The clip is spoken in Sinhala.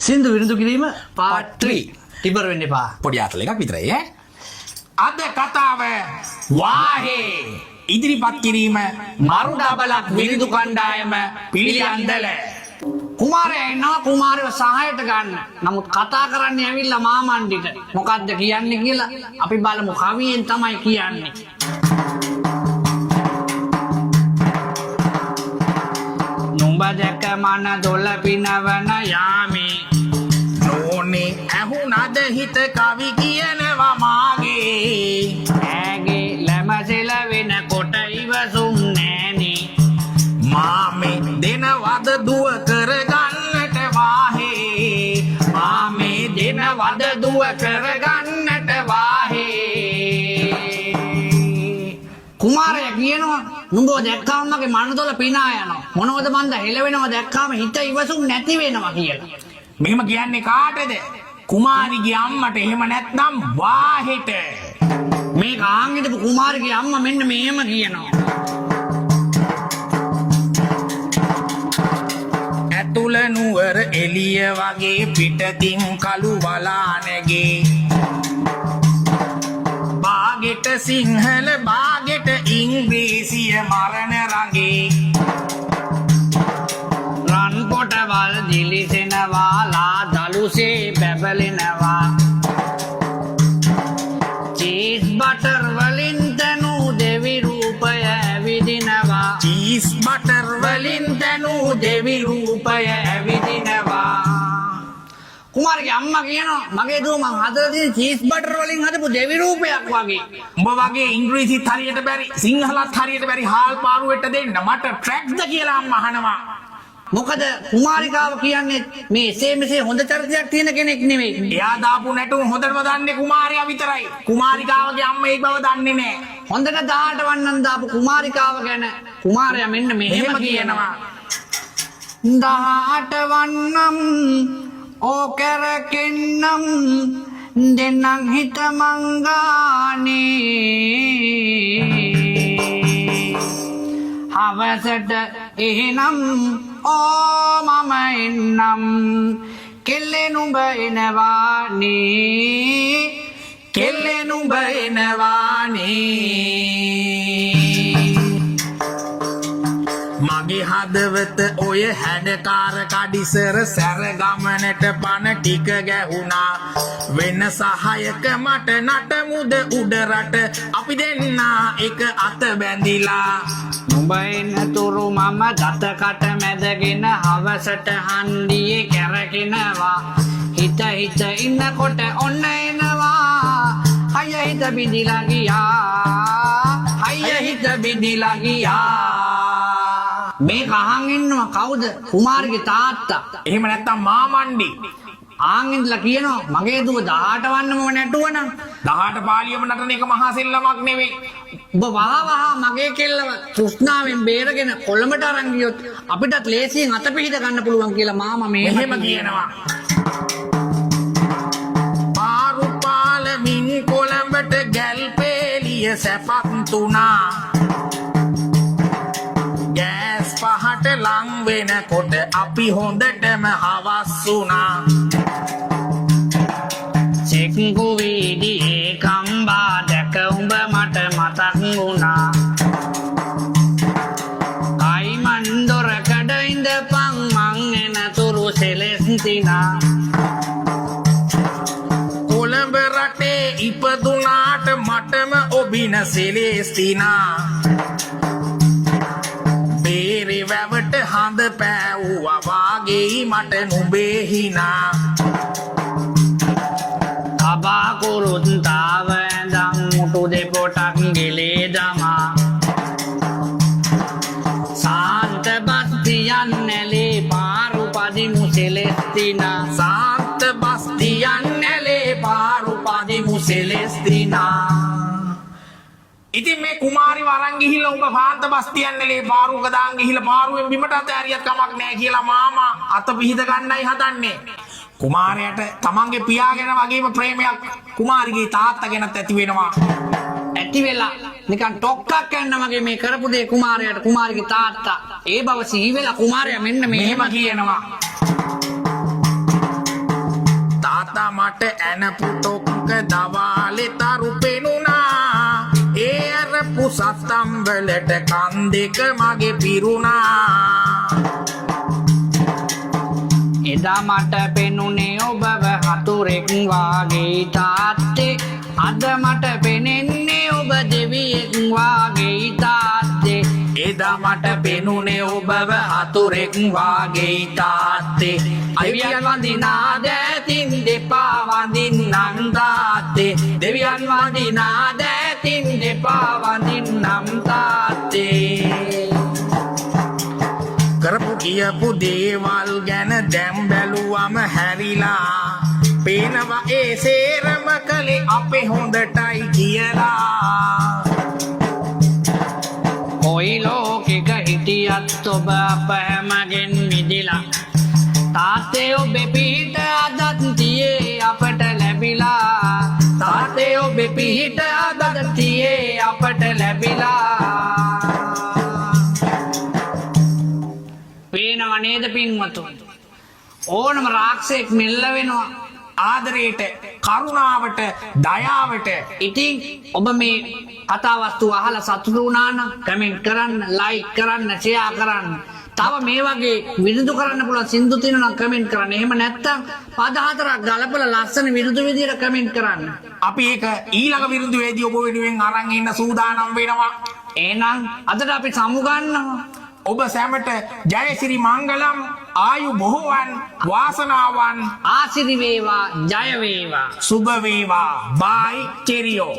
සින්දු විරුදු කිරීම part 3 ඉවර වෙන්න එපා. පොඩි ආතල එකක් විතරයි ඈ. අද කතාව වාහේ ඉදිරිපත් කිරීම මරු ඩබලක් විරුදු කණ්ඩායම පිළියන්දල. කුමාරයා එනවා කුමාරයව සහායට ගන්න. නමුත් කතා කරන්නේ ඇවිල්ලා මාමණ්ඩිට. මොකද්ද කියන්නේ කියලා අපි බලමු. කවියෙන් තමයි කියන්නේ. නුඹ දැක මන දොළ පිනවන යාමේ නෝනේ ඇහුණද හිත කවි කියනවා මාගේ. ඇගේ ලැමසෙල වෙන කොට ඉවසුම් නෑනේ. මාමේ දෙනවද දුව කරගන්නට වාහේ. මාමේ දෙනවද දුව කරගන්නට වාහේ. කුමාරයා කියනවා නුඹ දැක්කම මගේ මනදොල පිනා යනවා. මොනවද මන්ද හෙලවෙනවා දැක්කම හිත ඉවසුම් නැති වෙනවා කියලා. මෙහෙම කියන්නේ කාටද? කුමාරිගේ අම්මට. එහෙම නැත්නම් වාහෙට. මේ කාන් හිටපු කුමාරිගේ අම්මා මෙන්න මෙහෙම කියනවා. ඇතුළ නුවර එළිය වගේ පිටතින් කළු වලා නැගේ. බාගෙට සිංහල බාගෙට ඉංග්‍රීසිය මරණ රගේ. රන් පොටවල් දිලිසෙනවා ලා දලුසේ බැබලෙනවා. චීස් බටර් වලින් තනු දෙවි රූපය ඇවිදිනවා. චීස් බටර් වලින් තනු දෙවි රූපය ඇවිදිනවා. කුමාරගේ අම්මා කියනවා මගේ දුව මං හදලා තියෙන චීස් බටර් වලින් හදපු දෙවි රූපයක් වගේ. උඹ වගේ ඉංග්‍රීසිත් හරියට බැරි සිංහලත් හරියට බැරි හාල් පාරුවෙට දෙන්න මට ට්‍රැක්ද කියලා අම්මා අහනවා. මොකද කුමාරිකාව කියන්නේ මේ එසේ මෙසේ හොඳ චරිතයක් තියෙන කෙනෙක් නෙවෙයි. එයා දාපු නැටුම් හොඳටම දන්නේ කුමාරයා විතරයි. කුමාරිකාවගේ අම්මා ඒ බව දන්නේ නැහැ. හොඳට 18 වන්නන් දාපු කුමාරිකාව ගැන කුමාරයා මෙන්න මෙහෙම කියනවා. 18 වන්නම් ඕ කරකෙන්නම් දෙන්නම් හිත මංගානේ. හවසට එහෙනම් ඕ මම එන්නම් කෙල්ලේ නුඹ එනවානේ. කෙල්ලේ නුඹ එනවානේ. මගේ හදවත ඔය හැඩකාර කඩිසර සැර ගමනට පණ ටික ගැහුණා. වෙන සහායක මට නටමුද උඩ රට අපි දෙන්නා එක අත බැඳිලා. නුඹ එනතුරු මම දතකට මැදගෙන හවසට හන්දියේ කැරකෙනවා. හිත හිත ඉන්නකොට ඔන්න එනවා. හය හිත බිඳිලා ගියා. හය හිත බිඳිලා ගියා. මේ කහන් ඉන්නවා කවුද? කුමාරිගේ තාත්තා. එහෙම නැත්තම් මාමණ්ඩි. ආන්ගෙන්දලා කියනවා මගේ දුව 18 වන්නම නැටුවනම් 18 පාලියම නටන එක මහා සෙල්ලමක් නෙවෙයි. ඔබ වහ මගේ කෙල්ලව තෘෂ්ණාවෙන් බේරගෙන කොළඹට අරන් ගියොත් අපිටත් ලේසියෙන් අත පිහිට ගන්න පුළුවන් කියලා මාමා මෙහෙම කියනවා. පාරු පාලමින් කොළඹට ගැල් පෙළිය සැපත් තුනා. ගෑස් පහට ලං වෙනකොට අපි හොඳටම හවස් වුණා. චෙක්කු වීදියේ කම්බා දැක උඹ මට මතක් වුණා. කයිමන් දොරකඩ ඉඳපන් මං එනතුරු සෙලෙස්තිනා. කොළඹ රටේ ඉපදුනාට මටම ඔබින සෙලෙස්තිනා. බේරි වැවට හඳ පෑවුවා වාගේ මට නුඹේ හිනා. අබාකුරුත් තාව ඇඳන් මුටු දෙපොටක් ගෙලේ දමා. සාන්ත බස්තියන් නැලේ පාරු පදිමු සෙලෙස්තිනා. සාන්ත බස්තියන් නැලේ පාරු පදිමු සෙලෙස්තිනා. ඉතින් මේ කුමාරි වරන් ගිහිල්ලා උඹ සාන්ත බස්තියන් නැලේ පාරුවක දාන් ගිහිල්ලා පාරුවෙන් බිමට අතෑරියත් කමක් නැහැ කියලා මාමා අත පිහිද ගන්නයි හදන්නේ. කුමාරයාට තමන්ගේ පියා ගැන වගේම ප්‍රේමයක් කුමාරිගේ තාත්තා ගැනත් ඇති වෙනවා. ඇති වෙලා නිකන් ටොක්කක් යන්න මගේ මේ කරපු දේ කුමාරයාට කුමාරිගේ තාත්තා ඒ බව සිහි වෙලා කුමාරයා මෙන්න මෙහෙම කියනවා. පුටොක්ක දවාලෙ තරු පෙනුණා ඒ අරපු සත්තම්වලට කන් දෙක මගේ පිරුණා එදා මට පෙනුනේ ඔබව හතුරෙක් වාගේ තාත්තේ අද මට පෙනෙන්නේ ඔබ දෙවියෙක් වාගේ තාත්තේ එදා මට පෙනුනේ ඔබව හතුරෙක් වාගේ තාත්තේ දෙවියන් වඳිනා දෑතින් දෙපා වඳින්නම් තාත්තේ දෙවියන් වඳිනා දෑතින් දෙපා වඳින්නම් තාත්තේ කරපු කියපු දේවල් ගැන දැම් බැලුවම හැරිලා පේනවා ඒ සේරම කළේ අපේ හොඳටයි කියලා කොයි ලෝකෙක හිටියත් ඔබ අප හැමගෙන් මිදිලා තාත්තේ ඔබේ පිහිට අදත් තියේ අපට ලැබිලා තාත්තේ ඔබේ පිහිට අදත් තියේ අපට ලැබිලා පේනව නේද පින්වතුන් ඕනම රාක්ෂයෙක් මෙල්ල වෙනවා ආදරයට කරුණාවට දයාවට ඉතින් ඔබ මේ කතාවස්තු අහලා සතුටු වුණා නම් කමෙන්ට් කරන්න ලයික් කරන්න ෂෙයා කරන්න තව මේ වගේ විරුදු කරන්න පුළුවන් සින්දු තියෙනවා නම් කමෙන්ට් කරන්න එහෙම නැත්නම් පද හතරක් ගලපලා ලස්සන විරුදු විදියට කමෙන්ට් කරන්න අපි ඒක ඊළඟ විරුදුවේදී ඔබ වෙනුවෙන් අරන් එන්න සූදානම් වෙනවා එහෙනම් අදට අපි සමු ගන්නවා ඔබ සැමට ජයසිරි මංගලම් ආයු බොහෝවන් වාසනාවන් ආසිරි වේවා ජය වේවා සුබ වේවා බයි චෙරියෝ